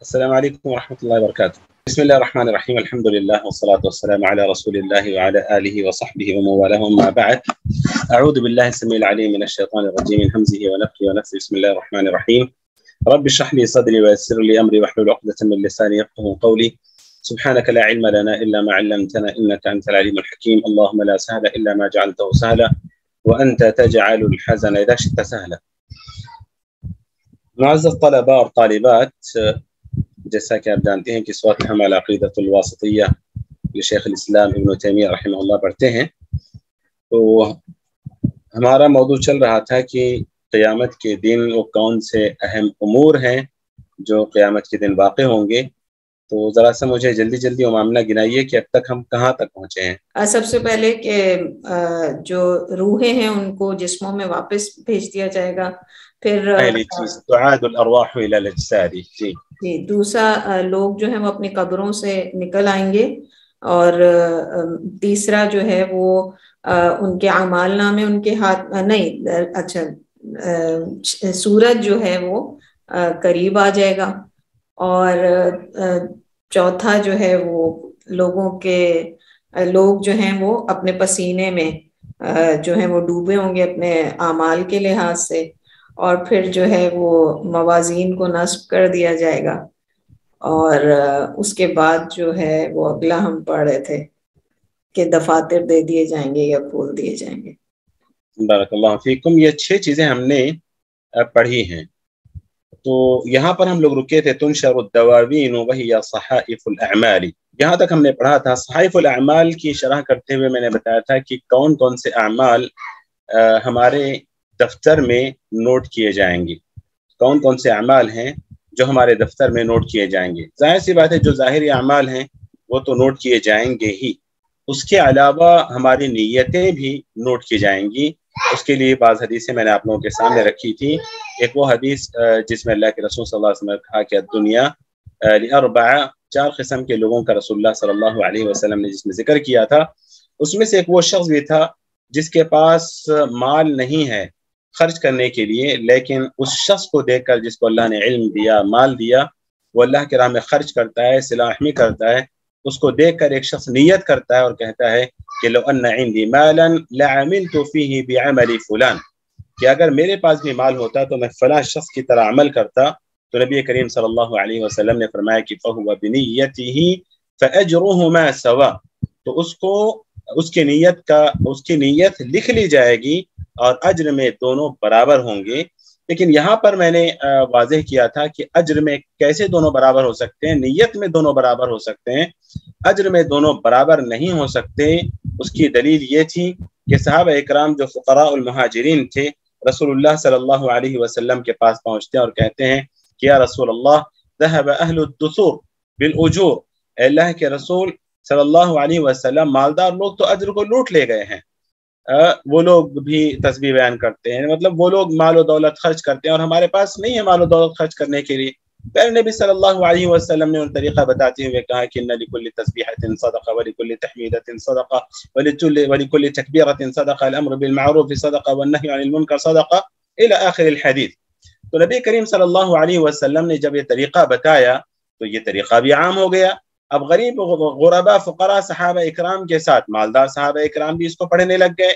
السلام عليكم ورحمة الله وبركاته. بسم الله الرحمن الرحيم. الحمد لله والصلاة والسلام على رسول الله وعلى آله وصحبه ومن والاه. أما بعد، أعوذ بالله السميع العليم من الشيطان الرجيم من همزه ونفخه ونفثه. بسم الله الرحمن الرحيم. رب اشرح لي صدري ويسر لي أمري واحلل عقدة من لساني يفقهوا قولي. سبحانك لا علم لنا إلا ما علمتنا إنك أنت العليم الحكيم. اللهم لا سهل إلا ما جعلته سهلا وأنت تجعل الحزن إذا شئت سهلا. معزز طلبہ اور طالبات، جیسا کہ آپ جانتے ہیں کہ اس وقت ہم العقیدۃ الواسطیہ شیخ الاسلام ابن تیمیہ رحمہ اللہ پڑھتے ہیں، تو ہمارا موضوع چل رہا تھا کہ قیامت کے دن وہ کون سے اہم امور ہیں جو قیامت کے دن واقع ہوں گے. تو ذرا سا مجھے جلدی وہ معاملہ گنائیے کہ اب تک ہم کہاں تک پہنچے ہیں. سب سے پہلے کہ جو روحیں ہیں ان کو جسموں میں واپس بھیج دیا جائے گا. پھر پہلی چیز تعاد الارواح الى الاجساد. جی دوسرا لوگ جو ہیں وہ اپنی قبروں سے نکل آئیں گے، اور تیسرا جو ہے وہ ان کے اعمال نامے ان کے ہاتھ سورج جو ہے وہ قریب آ جائے گا، اور چوتھا جو ہے وہ لوگ جو ہیں وہ اپنے پسینے میں جو ہیں وہ ڈوبے ہوں گے اپنے اعمال کے لحاظ سے، اور پھر جو ہے وہ موازین کو نصب کر دیا جائے گا، اور اس کے بعد جو ہے وہ اگلا ہم پڑھ رہے تھے کہ دفاتر دے دیے جائیں گے یا کھول دیے جائیں گے. بارک اللہ فیکم. یہ 6 چیزیں ہم نے پڑھی ہیں. تو یہاں پر ہم لوگ رکے تھے تنشر الدواوین وہی صحائف الاعمال. یہاں تک ہم نے پڑھا تھا. صحائف الاعمال کی شرح کرتے ہوئے میں نے بتایا تھا کہ کون کون سے اعمال ہمارے دفتر میں نوٹ کیے جائیں گے، کون کون سے اعمال ہیں جو ہمارے دفتر میں نوٹ کیے جائیں گے. ظاہر سی بات ہے جو ظاہری اعمال ہیں وہ تو نوٹ کیے جائیں گے ہی، اس کے علاوہ ہماری نیتیں بھی نوٹ کی جائیں گی. اس کے لیے بعض حدیثیں میں نے آپ لوگوں کے سامنے رکھی تھی. ایک وہ حدیث جس میں اللہ کے رسول صلی اللہ علیہ وسلم نے کہا کہ دنیا لاربع، 4 قسم کے لوگوں کا رسول اللہ صلی اللہ علیہ وسلم نے جس میں ذکر کیا تھا، اس میں سے ایک وہ شخص بھی تھا جس کے پاس مال نہیں ہے خرچ کرنے کے لیے، لیکن اس شخص کو دیکھ کر جس کو اللہ نے علم دیا، مال دیا، وہ اللہ کے راہ میں خرچ کرتا ہے، صلہ رحمی کرتا ہے، اس کو دیکھ کر ایک شخص نیت کرتا ہے اور کہتا ہے کہ لو ان عندي مالا لعملت فيه بعمل فلان، کہ اگر میرے پاس بھی مال ہوتا تو میں فلاں شخص کی طرح عمل کرتا. تو نبی کریم صلی اللہ علیہ وسلم نے فرمایا کہ فهو بنيته فاجرهما سواء، تو اس کی نیت لکھ لی جائے گی اور اجر میں دونوں برابر ہوں گے. لیکن یہاں پر میں نے واضح کیا تھا کہ اجر میں کیسے دونوں برابر ہو سکتے ہیں، نیت میں دونوں برابر ہو سکتے ہیں، اجر میں دونوں برابر نہیں ہو سکتے. اس کی دلیل یہ تھی کہ صحابہ اکرام جو فقراء المہاجرین تھے، رسول اللہ صلی اللہ علیہ وسلم کے پاس پہنچتے ہیں اور کہتے ہیں کہ یا رسول اللہ ذهب اہل الدثور بالاجور، اے اللہ کے رسول صلی اللہ علیہ وسلم مالدار لوگ تو اجر کو لوٹ لے گئے ہیں. وہ لوگ بھی تسبیح بیان کرتے ہیں، مطلب وہ لوگ مال و دولت خرچ کرتے ہیں اور ہمارے پاس نہیں ہے مال و دولت خرچ کرنے کے لیے. پھر نبی صلی اللہ علیہ وسلم نے ان طریقہ بتاتے ہوئے کہا کہ ان لکل تسبیحۃ صدقہ ولکل تحمیدۃ صدقہ ولکل تکبیرۃ صدقہ الامر بالمعروف صدقہ والنہی عن المنکر صدقہ الی آخر الحدیث. تو نبی کریم صلی اللہ علیہ وسلم نے جب یہ طریقہ بتایا تو یہ طریقہ بھی عام ہو گیا. اب غریب غربا فقراء صحابہ اکرام کے ساتھ مالدار صحابہ اکرام بھی اس کو پڑھنے لگ گئے.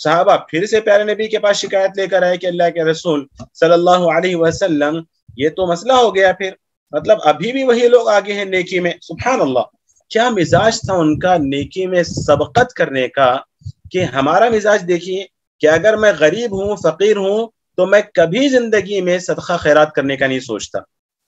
صحابہ پھر سے پیارے نبی کے پاس شکایت لے کر آئے کہ اللہ کے رسول صلی اللہ علیہ وسلم یہ تو مسئلہ ہو گیا، پھر مطلب ابھی بھی وہی لوگ آگے ہیں نیکی میں. سبحان اللہ، کیا مزاج تھا ان کا نیکی میں سبقت کرنے کا. کہ ہمارا مزاج دیکھیے کہ اگر میں غریب ہوں، فقیر ہوں، تو میں کبھی زندگی میں صدقہ خیرات کرنے کا نہیں سوچتا،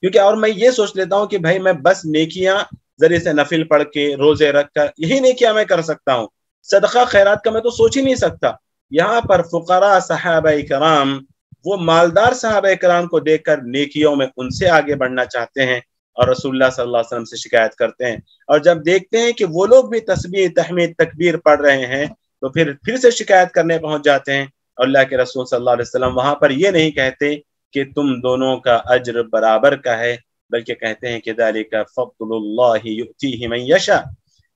کیونکہ اور میں یہ سوچ لیتا ہوں کہ بھائی میں بس نیکیاں ذریعے سے نفل پڑھ کے روزے رکھ کر یہی نیکیاں میں کر سکتا ہوں، صدقہ خیرات کا میں تو سوچ ہی نہیں سکتا. یہاں پر فقراء صحابہ اکرام وہ مالدار صحابہ اکرام کو دیکھ کر نیکیوں میں ان سے آگے بڑھنا چاہتے ہیں اور رسول اللہ صلی اللہ علیہ وسلم سے شکایت کرتے ہیں. اور جب دیکھتے ہیں کہ وہ لوگ بھی تسبیح، تحمید، تکبیر پڑھ رہے ہیں تو پھر سے شکایت کرنے پہنچ جاتے ہیں. اور اللہ کے رسول صلی اللہ علیہ وسلم وہاں پر یہ نہیں کہتے کہ تم دونوں کا اجر برابر کا ہے، بلکہ کہتے ہیں کہ ذالک فضل اللہ یؤتیہ من یشاء.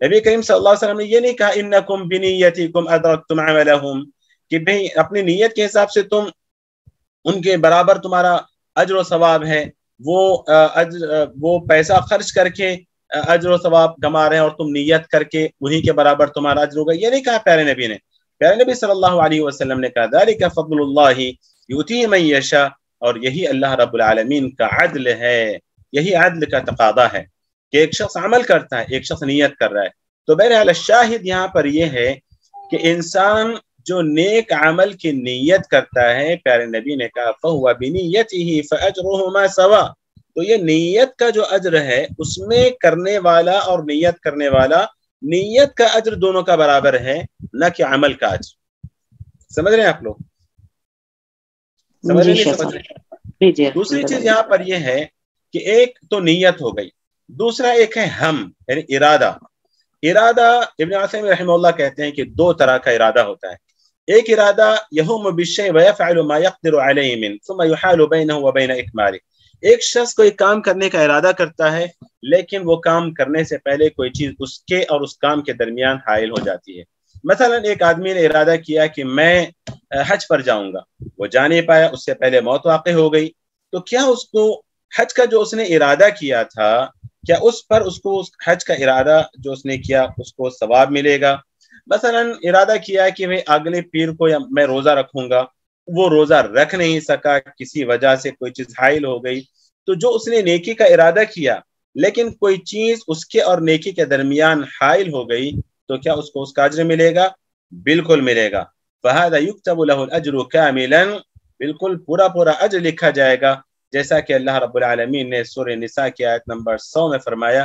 نبی کریم صلی اللہ علیہ وسلم نے یہ نہیں کہا انکم بنیتکم ادرکتم عملہم، کہ بھئی اپنی نیت کے حساب سے تم ان کے برابر تمہارا اجر و ثواب ہے. وہ پیسہ خرچ کر کے اجر و ثواب کما رہے ہیں اور تم نیت کر کے انہی کے برابر تمہارا اجر ہوگا، یہ نہیں کہا پیارے نبی نے۔ پیارے نبی صلی اللہ علیہ وسلم نے کہا ذالک فضل اللہ یؤتیہ من یشاء، اور یہی اللہ رب العالمین کا عدل ہے، یہی عدل کا تقاضا ہے کہ ایک شخص عمل کرتا ہے، ایک شخص نیت کر رہا ہے۔ تو بہرحال الشاہد یہاں پر یہ ہے کہ انسان جو نیک عمل کی نیت کرتا ہے، پیارے نبی نے کہا فَهُوَ بِنِيَّتِهِ فَأَجْرُهُ مَا سَوَى، تو یہ نیت کا جو اجر ہے اس میں کرنے والا اور نیت کرنے والا، نیت کا اجر دونوں کا برابر ہے، نہ کہ عمل کا اجر۔ سمجھ رہے ہیں آپ لوگ؟ سمجھ رہے ہیں؟ دوسری چیز یہاں پر یہ ہے کہ ایک تو نیت ہو گئی، دوسرا ایک ہے ہم، یعنی ارادہ۔ ارادہ ابن عثیمین رحمہ اللہ کہتے ہیں کہ دو طرح کا ارادہ ہوتا ہے۔ ایک ارادہ یہم بالشیء ویفعل ما یقدر علیہ من ثم یحال بینہ وبین اکمالہ، ایک شخص کوئی کام کرنے کا ارادہ کرتا ہے لیکن وہ کام کرنے سے پہلے کوئی چیز اس کے اور اس کام کے درمیان حائل ہو جاتی ہے۔ مثلا ایک آدمی نے ارادہ کیا کہ میں حج پر جاؤں گا، وہ جا نہیں پایا، اس سے پہلے موت واقع ہو گئی، تو کیا اس کو حج کا جو اس نے ارادہ کیا تھا، کیا اس پر اس کو اس حج کا ارادہ جو اس نے کیا اس کو ثواب ملے گا؟ مثلا ارادہ کیا کہ میں اگلے پیر کو یا میں روزہ رکھوں گا، وہ روزہ رکھ نہیں سکا، کسی وجہ سے کوئی چیز حائل ہو گئی، تو جو اس نے نیکی کا ارادہ کیا لیکن کوئی چیز اس کے اور نیکی کے درمیان حائل ہو گئی، تو کیا اس کو اس کا اجر ملے گا؟ بالکل ملے گا۔ فَهَذَا يُكْتَبُ لَهُ الْأَجْرُ كَامِلًا، بالکل پورا پورا اجر لکھا جائے گا، جیسا کہ اللہ رب العالمین نے سورہ نساء کی آیت نمبر 100 میں فرمایا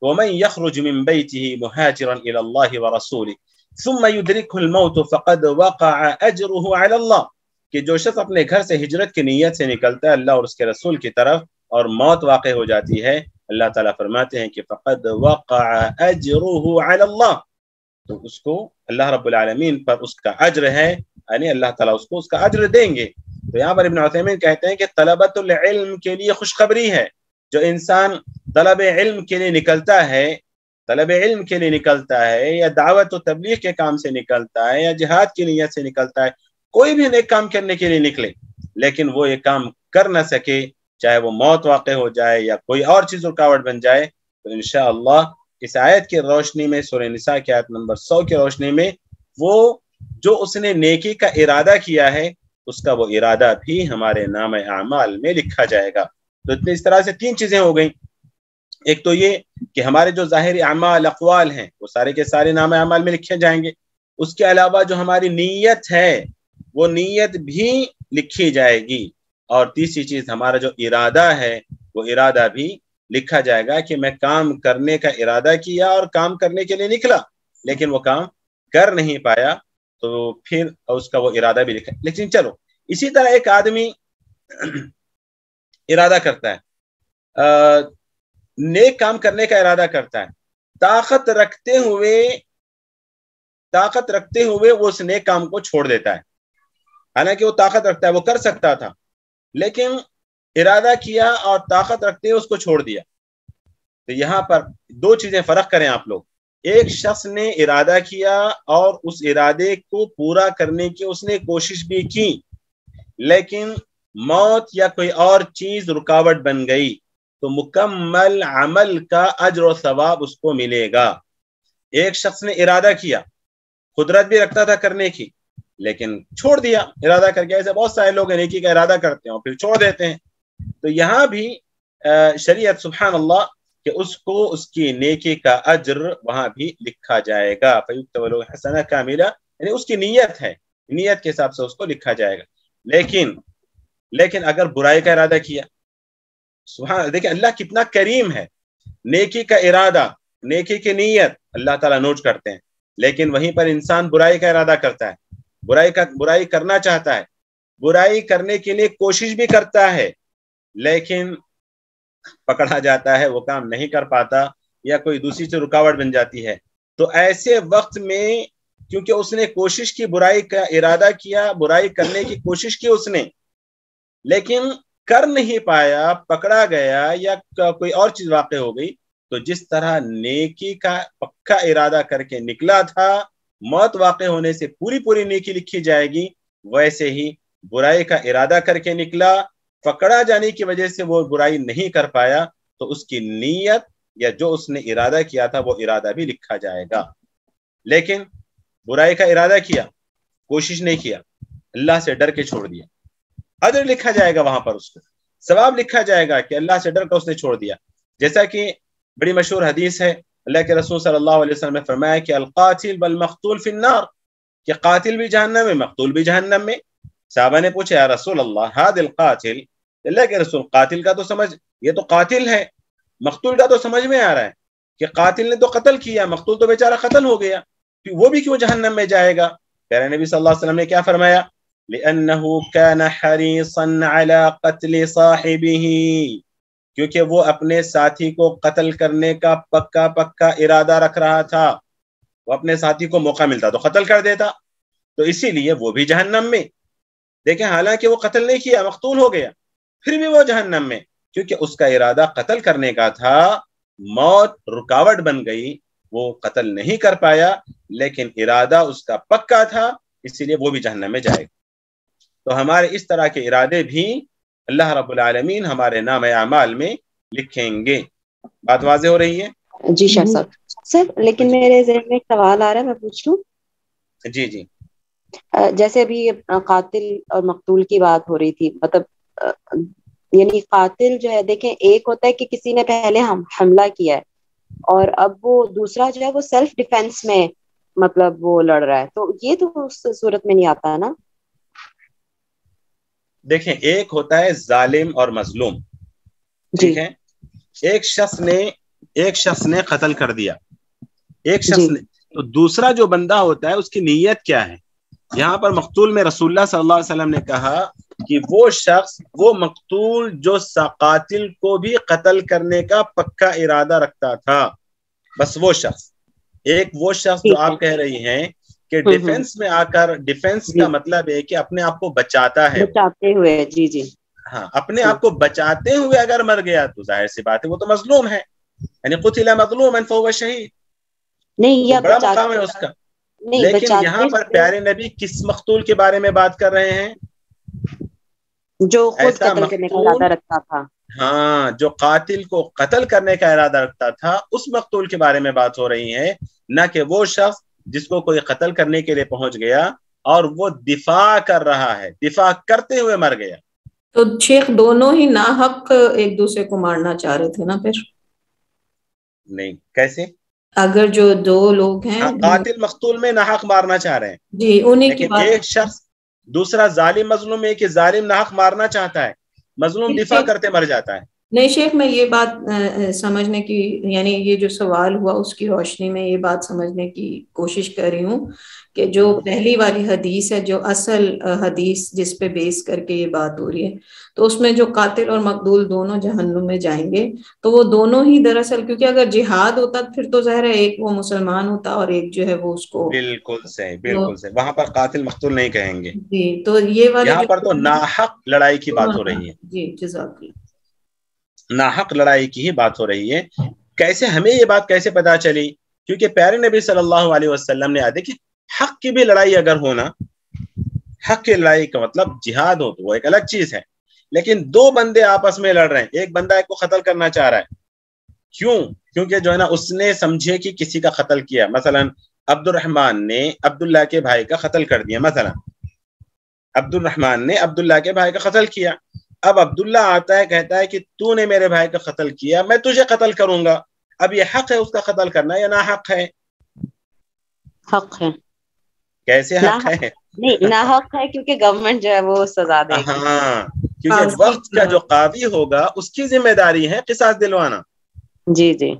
وَمَنْ يَخْرُجْ مِنْ بَيْتِهِ مُهَاجِرًا إِلَى اللَّهِ وَرَسُولِهِ ثُمَّ يُدْرِكْهُ الْمَوْتُ فَقَدْ وَقَعَ أَجْرُهُ عَلَى اللَّهِ، کہ جو شخص اپنے گھر سے ہجرت کی نیت سے نکلتا ہے اللہ اور اس کے رسول کی طرف اور موت واقع ہو جاتی ہے، اللہ تعالیٰ فرماتے ہیں کہ فَقَدْ وَقَعَ أَجْرُهُ عَلَى اللَّهِ، تو اس کو اللہ رب العالمین پر اس کا اجر ہے، یعنی اللہ تعالیٰ اس کو اس کا اجر دیں گے۔ تو یہاں پر ابن عثیمین کہتے ہیں کہ طلبۃ العلم کے لیے خوشخبری ہے، جو انسان طلب علم کے لیے نکلتا ہے، طلب علم کے لیے نکلتا ہے یا دعوت و تبلیغ کے کام سے نکلتا ہے یا جہاد کی نیت سے نکلتا ہے، کوئی بھی نیک کام کرنے کے لیے نکلے لیکن وہ یہ کام کر نہ سکے، چاہے وہ موت واقع ہو جائے یا کوئی اور چیز رکاوٹ بن جائے، تو انشاءاللہ اس آیت کی روشنی میں، سورہ نساء کی آیت نمبر 100 کی روشنی میں، وہ جو اس نے نیکی کا ارادہ کیا ہے اس کا وہ ارادہ بھی ہمارے نام اعمال میں لکھا جائے گا۔ تو اس طرح سے تین چیزیں ہو گئیں، ایک تو یہ کہ ہمارے جو ظاہری اعمال اقوال ہیں وہ سارے کے سارے نام اعمال میں لکھے جائیں گے، اس کے علاوہ جو ہماری نیت ہے وہ نیت بھی لکھی جائے گی، اور تیسری چیز ہمارا جو ارادہ ہے وہ ارادہ بھی لکھا جائے گا کہ میں کام کرنے کا ارادہ کیا اور کام کرنے کے لیے نکلا لیکن وہ کام کر نہیں پایا، تو پھر اس کا وہ ارادہ بھی لکھا۔ لیکن چلو اسی طرح ایک آدمی ارادہ کرتا ہے، نیک کام کرنے کا ارادہ کرتا ہے، طاقت رکھتے ہوئے وہ اس نیک کام کو چھوڑ دیتا ہے، حالانکہ وہ طاقت رکھتا ہے، وہ کر سکتا تھا لیکن ارادہ کیا اور طاقت رکھتے ہوئے اس کو چھوڑ دیا۔ تو یہاں پر دو چیزیں فرق کریں آپ لوگ، ایک شخص نے ارادہ کیا اور اس ارادے کو پورا کرنے کی اس نے کوشش بھی کی لیکن موت یا کوئی اور چیز رکاوٹ بن گئی، تو مکمل عمل کا اجر و ثواب اس کو ملے گا۔ ایک شخص نے ارادہ کیا، قدرت بھی رکھتا تھا کرنے کی لیکن چھوڑ دیا ارادہ کر کے، ایسے بہت سارے لوگ نیکی کا ارادہ کرتے ہیں اور پھر چھوڑ دیتے ہیں۔ تو یہاں بھی شریعت سبحان اللہ کہ اس کو اس کی نیکی کا اجر وہاں بھی لکھا جائے گا، فَيُكْتَبُ لَهُ حَسَنَةً كَامِلَةً، یعنی اس کی نیت ہے، نیت کے حساب سے اس کو لکھا جائے گا۔ لیکن اگر برائی کا ارادہ کیا، سبحان، دیکھیں اللہ کتنا کریم ہے، نیکی کا ارادہ، نیکی کی نیت اللہ تعالیٰ نوٹ کرتے ہیں، لیکن وہیں پر انسان برائی کا ارادہ کرتا ہے، برائی کرنا چاہتا ہے، برائی کرنے کے لیے کوشش بھی کرتا ہے لیکن پکڑا جاتا ہے، وہ کام نہیں کر پاتا یا کوئی دوسری سے رکاوٹ بن جاتی ہے، تو ایسے وقت میں کیونکہ اس نے کوشش کی، برائی کا ارادہ کیا، برائی کرنے کی کوشش کی اس نے لیکن کر نہیں پایا، پکڑا گیا یا کوئی اور چیز واقع ہو گئی، تو جس طرح نیکی کا پکا ارادہ کر کے نکلا تھا، موت واقع ہونے سے پوری نیکی لکھی جائے گی، ویسے ہی برائی کا ارادہ کر کے نکلا پکڑا جانے کی وجہ سے وہ برائی نہیں کر پایا تو اس کی نیت یا جو اس نے ارادہ کیا تھا وہ ارادہ بھی لکھا جائے گا. لیکن برائی کا ارادہ کیا, کوشش نہیں کیا, اللہ سے ڈر کے چھوڑ دیا, اجر لکھا جائے گا, وہاں پر اس کو ثواب لکھا جائے گا کہ اللہ سے ڈر کر اس نے چھوڑ دیا. جیسا کہ بڑی مشہور حدیث ہے, اللہ کے رسول صلی اللہ علیہ وسلم نے فرمایا کہ القاتل بالمقتول فی النار, کہ قاتل بھی جہنم میں, مقتول بھی جہنم میں. صحابہ نے پوچھا یا رسول اللہ ہاد القاتل, اللہ کے رسول قاتل کا تو سمجھ, یہ تو قاتل ہے, مقتول کا تو سمجھ میں آ رہا ہے کہ قاتل نے تو قتل کیا, مقتول تو بیچارہ قتل ہو گیا, وہ بھی کیوں جہنم میں جائے گا؟ پیارے نبی صلی اللہ علیہ وسلم نے کیا فرمایا؟ لِأَنَّهُ كَانَ حَرِيصًا عَلَى قَتْلِ صَاحِبِهِ, کیونکہ وہ اپنے ساتھی کو قتل کرنے کا پکا ارادہ رکھ رہا تھا, وہ اپنے ساتھی کو موقع ملتا تو قتل کر دیتا, تو اسی لیے وہ بھی جہنم میں. دیکھیں حالانکہ وہ قتل نہیں کیا, مقتول ہو گیا, پھر بھی وہ جہنم میں, کیونکہ اس کا ارادہ قتل کرنے کا تھا, موت رکاوٹ بن گئی, وہ قتل نہیں کر پایا, لیکن ارادہ اس کا پکا تھا, اسی لیے وہ بھی جہنم میں جائے گا. تو ہمارے اس طرح کے ارادے بھی اللہ رب العالمین ہمارے نام اعمال میں لکھیں گے. بات واضح ہو رہی ہے؟ جی شاہ صاحب. سر لیکن میرے ذہن میں ایک سوال آ رہا ہے, میں پوچھ لوں؟ جی جی. جیسے ابھی قاتل اور مقتول کی بات ہو رہی تھی, مطلب یعنی قاتل جو ہے, دیکھیں ایک ہوتا ہے کہ کسی نے پہلے حملہ کیا ہے اور اب وہ دوسرا جو ہے وہ سیلف ڈیفینس میں مطلب وہ لڑ رہا ہے, تو یہ تو اس صورت میں نہیں آتا ہے نا؟ دیکھیں ایک ہوتا ہے ظالم اور مظلوم, ٹھیک ہے, ایک شخص نے قتل کر دیا, ایک شخص نے, تو دوسرا جو بندہ ہوتا ہے اس کی نیت کیا ہے؟ یہاں پر مقتول میں رسول اللہ صلی اللہ علیہ وسلم نے کہا کہ وہ شخص, وہ مقتول جو قاتل کو بھی قتل کرنے کا پکا ارادہ رکھتا تھا, بس وہ شخص. ایک وہ شخص جو آپ کہہ رہی ہیں کہ ڈیفنس میں آ کر, ڈیفنس کا مطلب ہے کہ اپنے آپ کو بچاتا ہے, بچاتے ہوئے, جی جی ہاں, اپنے آپ کو بچاتے ہوئے اگر مر گیا تو ظاہر سی بات ہے وہ تو مظلوم ہے, یعنی قتل مظلوما فهو شہید, نہیں, یا بڑا مقام ہے اس کا. لیکن یہاں پر پیارے نبی کس مقتول کے بارے میں بات کر رہے ہیں؟ جو خود قتل کرنے کا ارادہ رکھتا تھا. ہاں, جو قاتل کو قتل کرنے کا ارادہ رکھتا تھا, اس مقتول کے بارے میں بات ہو رہی ہے, نہ کہ وہ شخص جس کو کوئی قتل کرنے کے لیے پہنچ گیا اور وہ دفاع کر رہا ہے, دفاع کرتے ہوئے مر گیا. تو شیخ دونوں ہی ناحق ایک دوسرے کو مارنا چاہ رہے تھے نا پھر؟ نہیں, کیسے؟ اگر جو دو لوگ ہیں قاتل مقتول میں ناحق مارنا چاہ رہے ہیں, جی انہیں کی لیکن بات, ایک شخص دوسرا ظالم مظلوم ہے کہ ظالم ناحق مارنا چاہتا ہے, مظلوم دفاع کرتے مر جاتا ہے. نہیں شیخ, میں یہ بات سمجھنے کی, یعنی یہ جو سوال ہوا اس کی روشنی میں یہ بات سمجھنے کی کوشش کر رہی ہوں کہ جو پہلی والی حدیث ہے, جو اصل حدیث جس پہ بیس کر کے یہ بات ہو رہی ہے, تو اس میں جو قاتل اور مقتول دونوں جہنم میں جائیں گے, تو وہ دونوں ہی دراصل, کیونکہ اگر جہاد ہوتا پھر تو ظاہر ہے ایک وہ مسلمان ہوتا اور ایک جو ہے وہ اس کو, بالکل صحیح, بالکل صحیح, وہاں پر قاتل مقتول نہیں کہیں گے. جی, تو یہ والی یہاں پر تو ناحق لڑائی کی بات ہو رہی ہے. جی جزاک اللہ. ناحق لڑائی کی ہی بات ہو رہی ہے. کیسے ہمیں یہ بات کیسے پتا چلی؟ کیونکہ پیارے نبی صلی اللہ علیہ وسلم نے دیکھیں, حق کی بھی لڑائی اگر ہونا, حق کی لڑائی کا مطلب جہاد ہو تو وہ ایک الگ چیز ہے, لیکن دو بندے آپس میں لڑ رہے ہیں, ایک بندہ ایک کو قتل کرنا چاہ رہا ہے, کیوں؟ کیونکہ جو ہے نا اس نے سمجھے کہ کسی کا قتل کیا, مثلا عبد الرحمن نے عبداللہ کے بھائی کا قتل کر دیا, مثلا عبد الرحمن نے عبداللہ کے بھائی کا قتل کیا, اب عبداللہ آتا ہے کہتا ہے کہ تو نے میرے بھائی کا قتل کیا, میں تجھے قتل کروں گا. اب یہ حق ہے اس کا قتل کرنا یا ناحق ہے؟ حق ہے. کیسے حق ہے؟ نہیں, ناحق ہے کیونکہ گورنمنٹ جو ہے وہ سزا دے گی. ہاں, کیونکہ وقت کا جو قاضی ہوگا اس کی ذمہ داری ہے قصاص دلوانا. جی جی,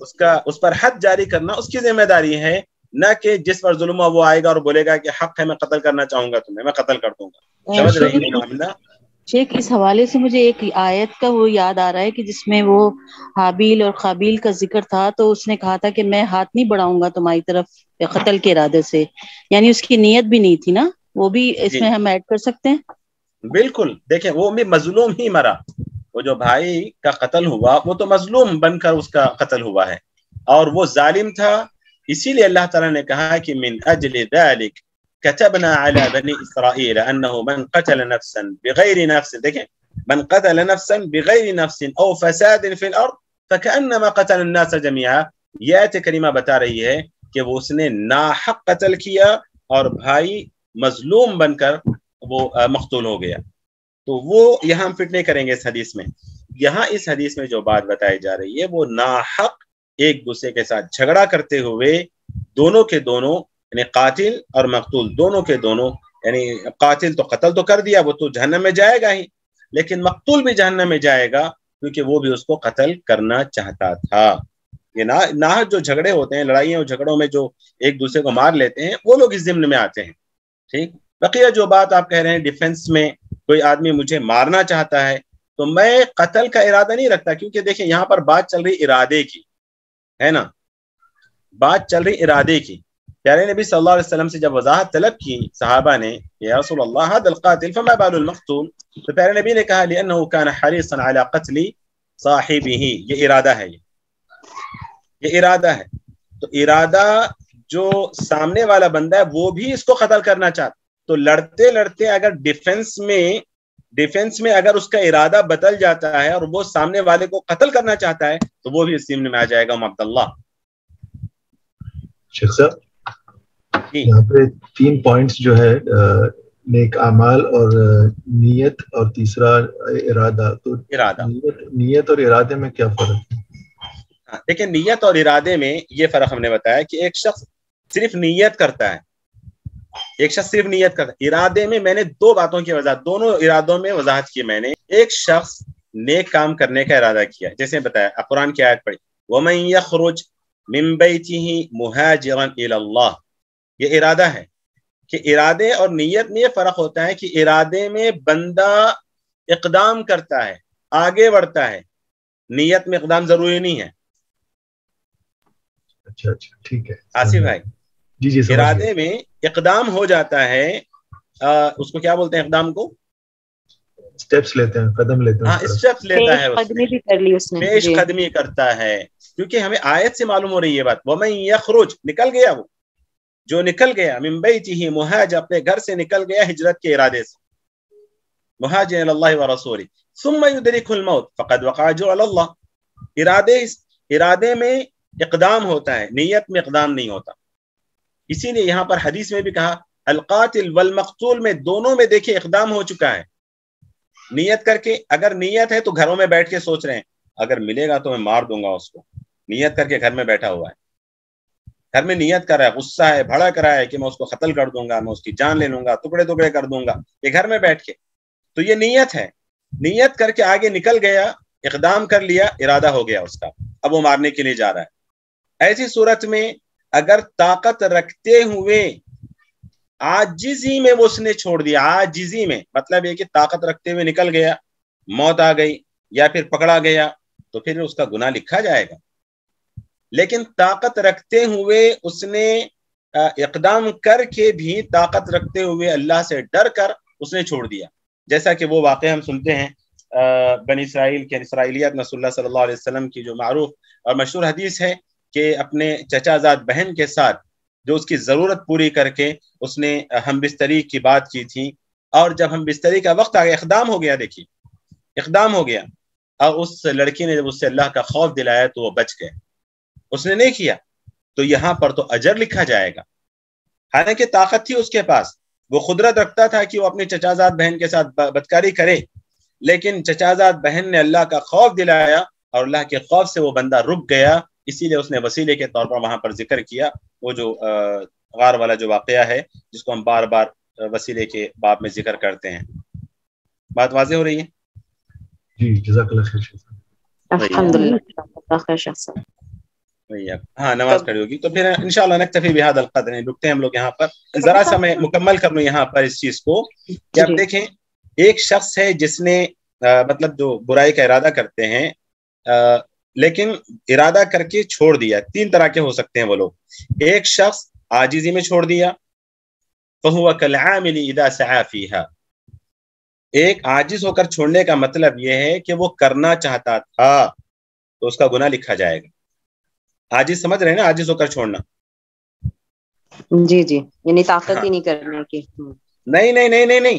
اس پر حد جاری کرنا اس کی ذمہ داری ہے, نہ کہ جس پر ظلم ہوا وہ آئے گا اور بولے گا کہ حق ہے میں قتل کرنا چاہوں گا تمہیں, میں قتل کر دوں گا. سمجھ رہی ہیں معاملہ؟ شیخ اس حوالے سے مجھے ایک آیت کا وہ یاد آ رہا ہے کہ جس میں وہ حابیل اور قابیل کا ذکر تھا, تو اس نے کہا تھا کہ میں ہاتھ نہیں بڑھاؤں گا تمہاری طرف قتل کے ارادے سے, یعنی اس کی نیت بھی نہیں تھی نا, وہ بھی اس میں ہم ایڈ کر سکتے ہیں. بالکل, دیکھیں وہ بھی مظلوم ہی مرا, وہ جو بھائی کا قتل ہوا وہ تو مظلوم بن کر اس کا قتل ہوا ہے, اور وہ ظالم تھا, اسی لیے اللہ تعالیٰ نے کہا کہ من اجل ذلك كتبنا على بني اسرائيل انه من قتل نفسا بغير نفس, دیکھیں من قتل نفسا بغیر نفس او فساد فی الارض فکأنما قتل الناس جميعا. یہ آیت کریمہ بتا رہی ہے کہ وہ اس نے ناحق قتل کیا اور بھائی مظلوم بن کر وہ مقتول ہو گیا. تو وہ یہاں ہم فٹ نہیں کریں گے اس حدیث میں. یہاں اس حدیث میں جو بات بتائی جا رہی ہے وہ ناحق ایک دوسرے کے ساتھ جھگڑا کرتے ہوئے دونوں کے دونوں یعنی قاتل اور مقتول دونوں کے دونوں, یعنی قاتل تو قتل تو کر دیا, وہ تو جہنم میں جائے گا ہی, لیکن مقتول بھی جہنم میں جائے گا کیونکہ وہ بھی اس کو قتل کرنا چاہتا تھا. یہ ناحق جو جھگڑے ہوتے ہیں, لڑائیوں اور جھگڑوں میں جو ایک دوسرے کو مار لیتے ہیں, وہ لوگ اس ضمن میں آتے ہیں. ٹھیک. بقیہ جو بات آپ کہہ رہے ہیں ڈیفنس میں کوئی آدمی مجھے مارنا چاہتا ہے تو میں قتل کا ارادہ نہیں رکھتا, کیونکہ دیکھیں یہاں پر بات چل رہی ارادے کی ہے نا, بات چل رہی ارادے کی. پیارے نبی صلی اللہ علیہ وسلم سے جب وضاحت طلب کی صحابہ نے, یا رسول اللہ هذا القاتل فما بال المقتول, تو پیارے نبی نے کہا لأنه كان حريصا على قتل صاحبه. یہ ارادہ ہے, یہ ارادہ ہے. تو ارادہ جو سامنے والا بندہ ہے وہ بھی اس کو قتل کرنا چاہتا, تو لڑتے لڑتے اگر ڈیفنس میں اگر اس کا ارادہ بدل جاتا ہے اور وہ سامنے والے کو قتل کرنا چاہتا ہے تو وہ بھی اس ضمن میں آ جائے گا. عبداللہ شیخ صاحب یہاں پہ 3 پوائنٹس جو ہے نیک اعمال اور نیت اور تیسرا ارادہ, تو نیت اور ارادے میں کیا فرق ہے؟ دیکھیں نیت اور ارادے میں یہ فرق ہم نے بتایا کہ ایک شخص صرف نیت کرتا ہے, ایک شخص صرف نیت کرتا ہے. ارادے میں میں نے 2 باتوں کی وضاحت, دونوں ارادوں میں وضاحت کی میں نے. ایک شخص نیک کام کرنے کا ارادہ کیا, جیسے بتایا قرآن کی آیت پڑھی وَمَن يَخْرُجْ مِن بَيْتِهِ مُهَاجِرًا إِلَى اللَّهِ. یہ ارادہ ہے کہ ارادے اور نیت میں یہ فرق ہوتا ہے کہ ارادے میں بندہ اقدام کرتا ہے, آگے بڑھتا ہے, نیت میں اقدام ضروری نہیں ہے. اچھا ٹھیک ہے آصف بھائی, جی ارادے میں اقدام ہو جاتا ہے, اس کو کیا بولتے ہیں اقدام کو؟ اسٹیپس لیتے ہیں, قدم لیتے ہیں. ہاں اسٹیپس لیتا ہے, پیش قدمی کرتا ہے, کیونکہ ہمیں آیت سے معلوم ہو رہی ہے بات. وَمَن يَخْرُجْ نکل گیا, وہ جو نکل گیا, من بیتہ مہاجر اپنے گھر سے نکل گیا ہجرت کے ارادے سے, مہاجر الی اللہ ورسولہ, ثم یدرکہ الموت فقد وقع اجر علی اللہ. ارادے میں اقدام ہوتا ہے, نیت میں اقدام نہیں ہوتا. اسی لیے یہاں پر حدیث میں بھی کہا القاتل والمقتول میں دونوں میں دیکھیں اقدام ہو چکا ہے. نیت کر کے, اگر نیت ہے تو گھروں میں بیٹھ کے سوچ رہے ہیں اگر ملے گا تو میں مار دوں گا اس کو, نیت کر کے گھر میں بیٹھا ہوا ہے, گھر میں نیت کر رہا ہے, غصہ ہے, بھڑک رہا ہے کہ میں اس کو قتل کر دوں گا, میں اس کی جان لے لوں گا, ٹکڑے ٹکڑے کر دوں گا, یہ گھر میں بیٹھ کے. تو یہ نیت ہے, نیت کر کے آگے نکل گیا, اقدام کر لیا, ارادہ ہو گیا اس کا, اب وہ مارنے کے لیے جا رہا ہے. ایسی صورت میں اگر طاقت رکھتے ہوئے عاجزی میں وہ اس نے چھوڑ دیا, عاجزی میں مطلب یہ کہ طاقت رکھتے ہوئے نکل گیا, موت آ گئی یا پھر پکڑا گیا, تو پھر اس کا گناہ لکھا جائے گا. لیکن طاقت رکھتے ہوئے اس نے اقدام کر کے بھی طاقت رکھتے ہوئے اللہ سے ڈر کر اس نے چھوڑ دیا, جیسا کہ وہ واقعہ ہم سنتے ہیں بنی اسرائیل کے اسرائیلیات میں رسول اللہ صلی اللہ علیہ وسلم کی جو معروف اور مشہور حدیث ہے کہ اپنے چچا زاد بہن کے ساتھ جو اس کی ضرورت پوری کر کے اس نے ہم بستری کی بات کی تھی, اور جب ہم بستری کا وقت آ گیا اقدام ہو گیا, دیکھیے اقدام ہو گیا, اور اس لڑکی نے جب اس سے اللہ کا خوف دلایا تو وہ بچ گئے, اس نے نہیں کیا, تو یہاں پر تو اجر لکھا جائے گا. حالانکہ طاقت تھی اس کے پاس, وہ قدرت رکھتا تھا کہ وہ اپنی چچا زاد بہن کے ساتھ بدکاری کرے, لیکن چچا زاد بہن نے اللہ کا خوف دلایا اور اللہ کے خوف سے وہ بندہ رک گیا, اسی لیے اس نے وسیلے کے طور پر وہاں پر ذکر کیا وہ جو غار والا جو واقعہ ہے جس کو ہم بار بار وسیلے کے باب میں ذکر کرتے ہیں. بات واضح ہو رہی ہے؟ جی جزاک اللہ خیر. الحمدللہ. ہاں نماز پڑھی ہوگی تو پھر انشاءاللہ نکتفی بہذا القدر, رکتے ہیں ہم لوگ یہاں پر. ذرا سا میں مکمل کر لوں یہاں پر اس چیز کو کہ آپ دیکھیں ایک شخص ہے جس نے مطلب جو برائی کا ارادہ کرتے ہیں لیکن ارادہ کر کے چھوڑ دیا. 3 طرح کے ہو سکتے ہیں وہ لوگ. ایک شخص عاجزی میں چھوڑ دیا, فَهُوَ كَالْعَامِلِ إِذَا سَعَى فِيهَا. ایک عاجز ہو کر چھوڑنے کا مطلب یہ ہے کہ وہ کرنا چاہتا تھا تو اس کا گناہ لکھا جائے گا. عاجز سمجھ رہے ہیں نا, عاجز ہو کر چھوڑنا. جی یعنی طاقت ہی نہیں کرنے کی. نہیں,